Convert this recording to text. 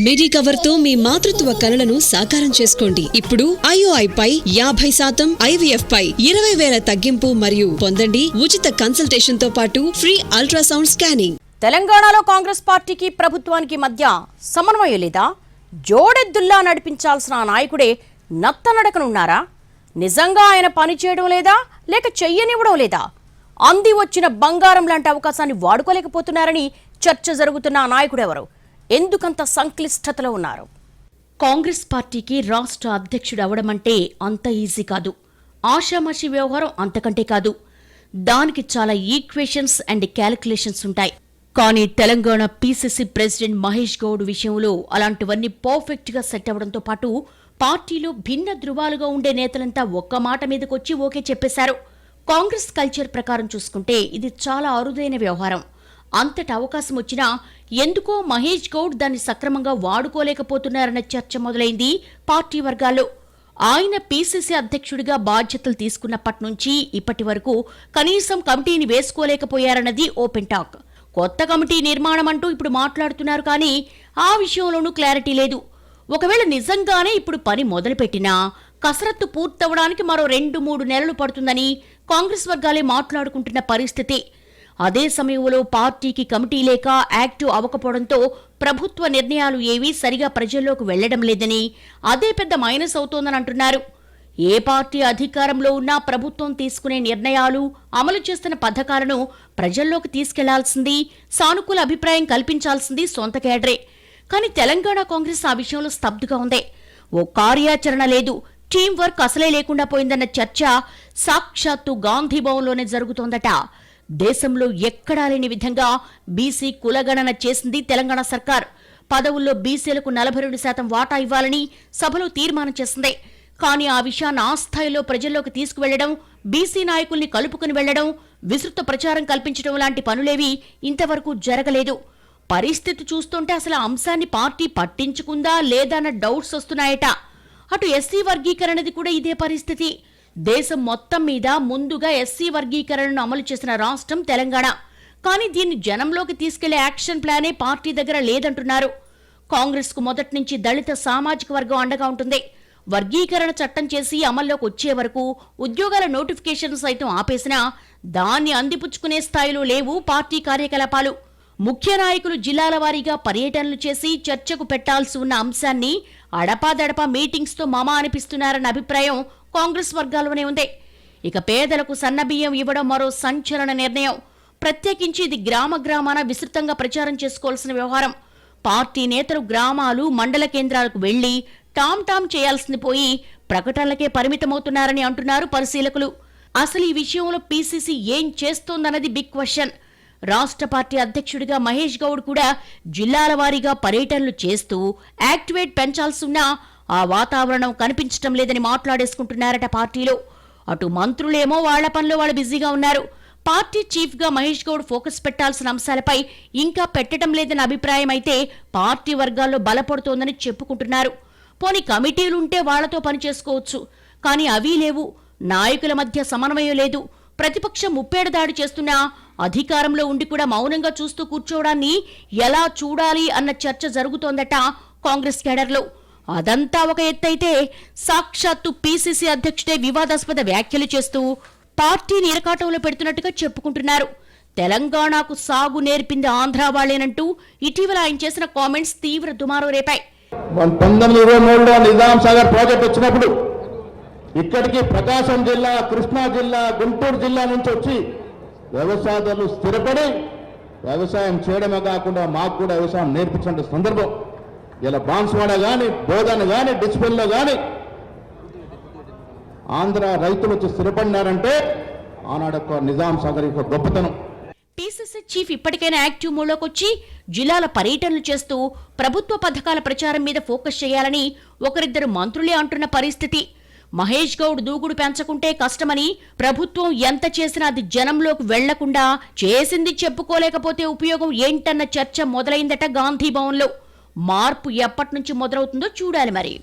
మిడి cover తో మీ మాతృత్వ కలలను సాకారం చేసుకోండి. ఇప్పుడు IOI పై 50%, IVF పై 20,000 తగ్గింపు మరియు పొందండి ఉచిత కన్సల్టేషన్ తో పాటు ఫ్రీ అల్ట్రాసౌండ్ స్కానింగ్. తెలంగాణలో కాంగ్రెస్ పార్టీకి ప్రభుత్వానికి మధ్య సమన్వయం లేదా? జోడెద్దుల్లా నడిపించాల్సిన నాయకుడే నత్తనడకనున్నారా? నిజంగా ఆయన పని చేయడం లేదా లేక చెయ్యనివ్వడం లేదా? అంది వచ్చిన బంగారం లాంటి అవకాశాన్ని వాడుకోలేకపోతున్నారని చర్చ జరుగుతున్న నాయకుడెవరు? ఎందుకంత సంక్లిష్టతలో ఉన్నారు? కాంగ్రెస్ పార్టీకి రాష్ట్ర అధ్యక్షుడు అవడమంటే అంత ఈజీ కాదు. ఆషామాషి వ్యవహారం అంతకంటే కాదు. దానికి చాలా ఈక్వేషన్స్ అండ్ క్యాలిక్యులేషన్స్ ఉంటాయి. కానీ తెలంగాణ PCC ప్రెసిడెంట్ మహేష్ గౌడ్ విషయంలో అలాంటివన్నీ పర్ఫెక్ట్ గా సెట్ అవడంతో పాటు పార్టీలో భిన్న ధృవాలుగా ఉండే నేతలంతా ఒక్క మాట మీదకొచ్చి ఓకే చెప్పేశారు. కాంగ్రెస్ కల్చర్ ప్రకారం చూసుకుంటే ఇది చాలా అరుదైన వ్యవహారం. అంతటి అవకాశం వచ్చినా ఎందుకో మహేష్ గౌడ్ దాన్ని సక్రమంగా వాడుకోలేకపోతున్నారన్న చర్చ మొదలైంది పార్టీ వర్గాల్లో. ఆయన PCC అధ్యక్షుడిగా బాధ్యతలు తీసుకున్నప్పటి నుంచి ఇప్పటి వరకు కనీసం కమిటీని వేసుకోలేకపోయారన్నది ఓపెన్ టాక్. కొత్త కమిటీ నిర్మాణం అంటూ ఇప్పుడు మాట్లాడుతున్నారు, కానీ ఆ విషయంలోనూ క్లారిటీ లేదు. ఒకవేళ నిజంగానే ఇప్పుడు పని మొదలుపెట్టినా కసరత్తు పూర్తవడానికి మరో 2-3 నెలలు పడుతుందని కాంగ్రెస్ వర్గాలే మాట్లాడుకుంటున్న పరిస్థితి. అదే సమయంలో పార్టీకి కమిటీ లేక యాక్టివ్ అవ్వకపోవడంతో ప్రభుత్వ నిర్ణయాలు ఏవీ సరిగా ప్రజల్లోకి వెళ్లడం లేదని, అదే పెద్ద మైనస్ అవుతోందని అంటున్నారు. ఏ పార్టీ అధికారంలో ఉన్నా ప్రభుత్వం తీసుకునే నిర్ణయాలు, అమలు చేస్తున్న పథకాలను ప్రజల్లోకి తీసుకెళ్లాల్సింది, సానుకూల అభిప్రాయం కల్పించాల్సింది సొంత కేడరే. కానీ తెలంగాణ కాంగ్రెస్ ఆ విషయంలో స్తబ్దుగా ఉంది. ఓ కార్యాచరణ లేదు, టీం వర్క్ అసలే లేకుండా పోయిందన్న చర్చ సాక్షాత్తు గాంధీ భవన్లోనే జరుగుతోందట. దేశంలో ఎక్కడా లేని విధంగా బీసీ కులగణన చేసింది తెలంగాణ సర్కార్. పదవుల్లో బీసీలకు 42% వాటా ఇవ్వాలని సభలో తీర్మానం చేసింది. కానీ ఆ విషయాన్ని ఆ స్థాయిలో ప్రజల్లోకి తీసుకువెళ్లడం, బీసీ నాయకుల్ని కలుపుకుని వెళ్లడం, విస్తృత ప్రచారం కల్పించడం లాంటి పనులేవీ ఇంతవరకు జరగలేదు. పరిస్థితి చూస్తుంటే అసలు అంశాన్ని పార్టీ పట్టించుకుందా లేదా అన్న డౌట్స్ వస్తున్నాయట. అటు ఎస్సీ వర్గీకరణది కూడా ఇదే పరిస్థితి. దేశం మొత్తం మీద ముందుగా ఎస్సీ వర్గీకరణను అమలు చేసిన రాష్ట్రం తెలంగాణ. కానీ దీన్ని జనంలోకి తీసుకెళ్లే యాక్షన్ ప్లానే పార్టీ దగ్గర లేదంటున్నారు. కాంగ్రెస్ కు మొదటి నుంచి దళిత సామాజిక వర్గం అండగా ఉంటుంది. వర్గీకరణ చట్టం చేసి అమల్లోకి వచ్చే వరకు ఉద్యోగాల నోటిఫికేషన్ సైతం ఆపేసినా దాన్ని అందిపుచ్చుకునే స్థాయిలో లేవు పార్టీ కార్యకలాపాలు. ముఖ్య నాయకులు జిల్లాల వారీగా పర్యటనలు చేసి చర్చకు పెట్టాల్సి ఉన్న అంశాన్ని అడపాదడపా మీటింగ్స్ తో మమా అనిపిస్తున్నారన్న అభిప్రాయం కాంగ్రెస్ వర్గాల్లోనే ఉంది. ఇక పేదలకు సన్నబియ్యం ఇవ్వడం మరో సంచలన నిర్ణయం. ప్రత్యేకించి ఇది గ్రామాన విస్తృతంగా ప్రచారం చేసుకోవాల్సిన వ్యవహారం. పార్టీ నేతలు గ్రామాలు, మండల కేంద్రాలకు వెళ్లి టామ్ చేయాల్సింది పోయి ప్రకటనలకే పరిమితమవుతున్నారని అంటున్నారు పరిశీలకులు. అసలు ఈ విషయంలో PCC ఏం చేస్తోందన్నది బిగ్ క్వశ్చన్. రాష్ట్ర పార్టీ అధ్యక్షుడిగా మహేష్ గౌడ్ కూడా జిల్లాల వారీగా పర్యటనలు చేస్తూ యాక్టివేట్ పెంచాల్సిన్నా ఆ వాతావరణం కనిపించడం లేదని మాట్లాడేసుకుంటున్నారట పార్టీలో. అటు మంత్రులేమో వాళ్ల పనిలో వాళ్ళు బిజీగా ఉన్నారు. పార్టీ చీఫ్ గా మహేష్ గౌడ్ ఫోకస్ పెట్టాల్సిన అంశాలపై ఇంకా పెట్టడం లేదన్న అభిప్రాయం అయితే పార్టీ వర్గాల్లో బలపడుతోందని చెప్పుకుంటున్నారు. పోనీ కమిటీలుంటే వాళ్లతో పని చేసుకోవచ్చు, కానీ అవి లేవు. నాయకుల మధ్య సమన్వయం లేదు. ప్రతిపక్షం ముప్పేడు దాడి చేస్తున్నా అధికారంలో ఉండి కూడా మౌనంగా చూస్తూ కూర్చోవడాన్ని ఎలా చూడాలి అన్న చర్చ జరుగుతోందట కాంగ్రెస్ కేడర్లో. అదంతా ఒక ఎత్తైతే సాక్షాత్తు PCC అధ్యక్షుడే వివాదాస్పద వ్యాఖ్యలు చేస్తూ పార్టీని ఇరకాటంలో పెడుతున్నట్టుగా చెప్పుకుంటున్నారు. తెలంగాణకు సాగు నేర్పింది ఆంధ్ర వాళ్లేనంటూ ఇటీవల ఆయన చేసిన కామెంట్స్ తీవ్ర దుమారం రేపాయి. 1923లో నిజాం సాగర్ ప్రాజెక్ట్ వచ్చినప్పుడు ఇక్కడికి ప్రకాశం జిల్లా, కృష్ణా జిల్లా, గుంటూరు జిల్లా నుంచి వచ్చి వ్యవసాయదారులు స్థిరపడి వ్యవసాయం చేయడమే కాకుండా మాకు కూడా వ్యవసాయం నేర్పించిన సందర్భం. ఇలా బాన్స్వాడ కానీ, బోధన కానీ, డిస్పెల్లో కానీ ఆంధ్ర రైతులు వచ్చి స్థిరపడినారంటే ఆనాడొక్క నిజాం సాగర్ యొక్క గొప్పతనం. PCC చీఫ్ ఇప్పటికైనా యాక్టివ్ మోడ్లోకి వచ్చి జిల్లాల పర్యటనలు చేస్తూ ప్రభుత్వ పథకాల ప్రచారం మీద ఫోకస్ చేయాలని ఒకరిద్దరు మంత్రులే అంటున్న పరిస్థితి. మహేష్ గౌడ్ దూకుడు పెంచకుంటే కష్టమని, ప్రభుత్వం ఎంత చేసినా అది జనంలోకి వెళ్లకుండా చేసింది చెప్పుకోలేకపోతే ఉపయోగం ఏంటన్న చర్చ మొదలైందట గాంధీ భవన్లో. మార్పు ఎప్పటి నుంచి మొదలవుతుందో చూడాలి మరి.